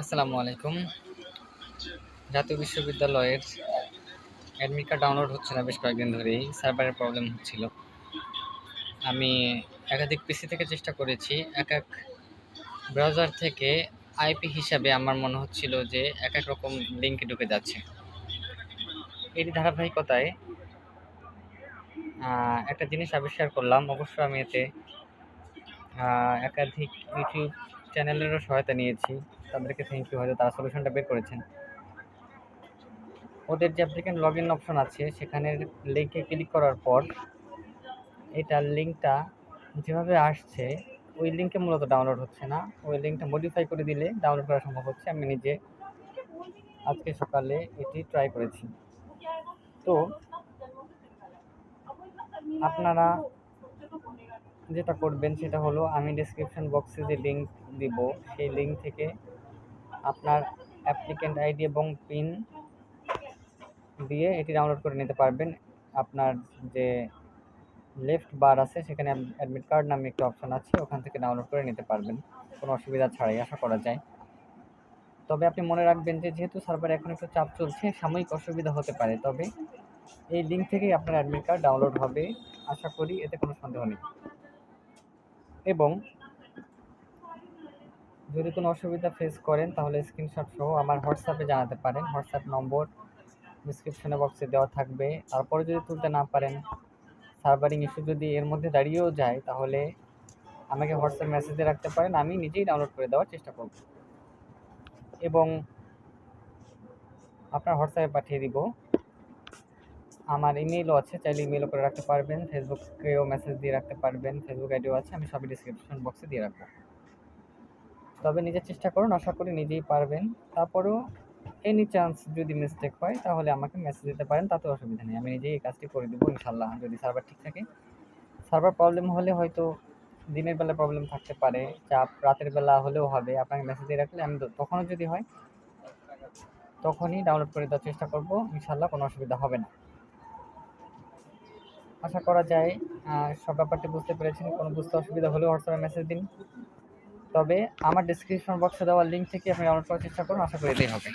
আসসালামু আলাইকুম। জাতীয় বিশ্ববিদ্যালয়ের অ্যাডমিট কার্ড ডাউনলোড হচ্ছে না বেশ কয়েকদিন ধরেই। সার্ভারের প্রবলেম হচ্ছিল। আমি একাধিক পিসি থেকে চেষ্টা করেছি। এক ব্রাউজার থেকে আইপি হিসাবে আমার মনে হচ্ছিল যে এক রকম লিঙ্কে ঢুকে যাচ্ছে। এরই ধারাবাহিকতায় একটা জিনিস আবিষ্কার করলাম। অবশ্য আমি এতে একাধিক ইউটিউব চ্যানেলেরও সহায়তা নিয়েছি। তাদেরকে থ্যাংক ইউ, হয়তো তারা সলিউশনটা বের করেছেন। ওদের যে অ্যাপ্লিকেন্ট লগইন অপশন আছে সেখানের লিঙ্কে ক্লিক করার পর এটার লিঙ্কটা যেভাবে আসছে ওই লিঙ্কে মূলত ডাউনলোড হচ্ছে না। ওই লিঙ্কটা মডিফাই করে দিলে ডাউনলোড করা সম্ভব হচ্ছে। আমি নিজে আজকে সকালে এটি ট্রাই করেছি। তো আপনারা যেটা করবেন সেটা হলো, আমি ডেসক্রিপশন বক্সে যে লিঙ্ক দিব সেই লিঙ্ক থেকে আপনার অ্যাপ্লিকেন্ট আইডি এবং পিন দিয়ে এটি ডাউনলোড করে নিতে পারবেন। আপনার যে লেফট বার আছে সেখানে অ্যাডমিট কার্ড নামে একটা অপশন আছে, ওখান থেকে ডাউনলোড করে নিতে পারবেন কোনো অসুবিধা ছাড়াই, আশা করা যায়। তবে আপনি মনে রাখবেন যে যেহেতু সার্ভারে এখন একটু চাপ চলছে, সাময়িক অসুবিধা হতে পারে। তবে এই লিঙ্ক থেকেই আপনার অ্যাডমিট কার্ড ডাউনলোড হবে, আশা করি, এতে কোনো সন্দেহ নেই। এবং যদি কোনো অসুবিধা ফেস করেন তাহলে স্ক্রিনশট সহ আমার হোয়াটসঅ্যাপে জানাতে পারেন। হোয়াটসঅ্যাপ নম্বর ডিসক্রিপশনে বক্সে দেওয়া থাকবে। তারপরে যদি তুলতে না পারেন, সার্ভারিং ইস্যু যদি এর মধ্যে দাঁড়িয়েও যায়, তাহলে আমাকে হোয়াটসঅ্যাপ মেসেজে রাখতে পারেন, আমি নিজেই ডাউনলোড করে দেওয়ার চেষ্টা করব এবং আপনার হোয়াটসঅ্যাপে পাঠিয়ে দিব। আমার ইমেইলও আছে, চাইলে ইমেইলও করে রাখতে পারবেন, ফেসবুকেও মেসেজ দিয়ে রাখতে পারবেন, ফেসবুক আইডিও আছে, আমি সবই ডিসক্রিপশন বক্সে দিয়ে রাখবো। তবে নিজের চেষ্টা করুন, আশা করি নিজেই পারবেন। তারপরেও এনি চান্স যদি মিস্টেক হয় তাহলে আমাকে মেসেজ দিতে পারেন, তাতে অসুবিধা নেই, আমি নিজেই এই কাজটি করে দেবো ইনশাল্লাহ, যদি সার্ভার ঠিক থাকে। সার্ভার প্রবলেম হলে হয়তো দিনের বেলা প্রবলেম থাকতে পারে, চাপ রাতের বেলা হলেও হবে। আপনাকে মেসেজ দিয়ে রাখলে আমি তখনও যদি হয় তখনই ডাউনলোড করে দেওয়ার চেষ্টা করব, ইনশাল্লাহ কোনো অসুবিধা হবে না। আশা করা যায় সব ব্যাপারটি বুঝতে পেরেছেন। কোনো বুঝতে অসুবিধা হলে হোয়াটসঅ্যাপে মেসেজ দিন। তবে আমার ডেসক্রিপশন বক্সে দেওয়া লিঙ্ক থেকে আপনি ডাউনলোড করার চেষ্টা করুন, আশা করি এটাই হবে।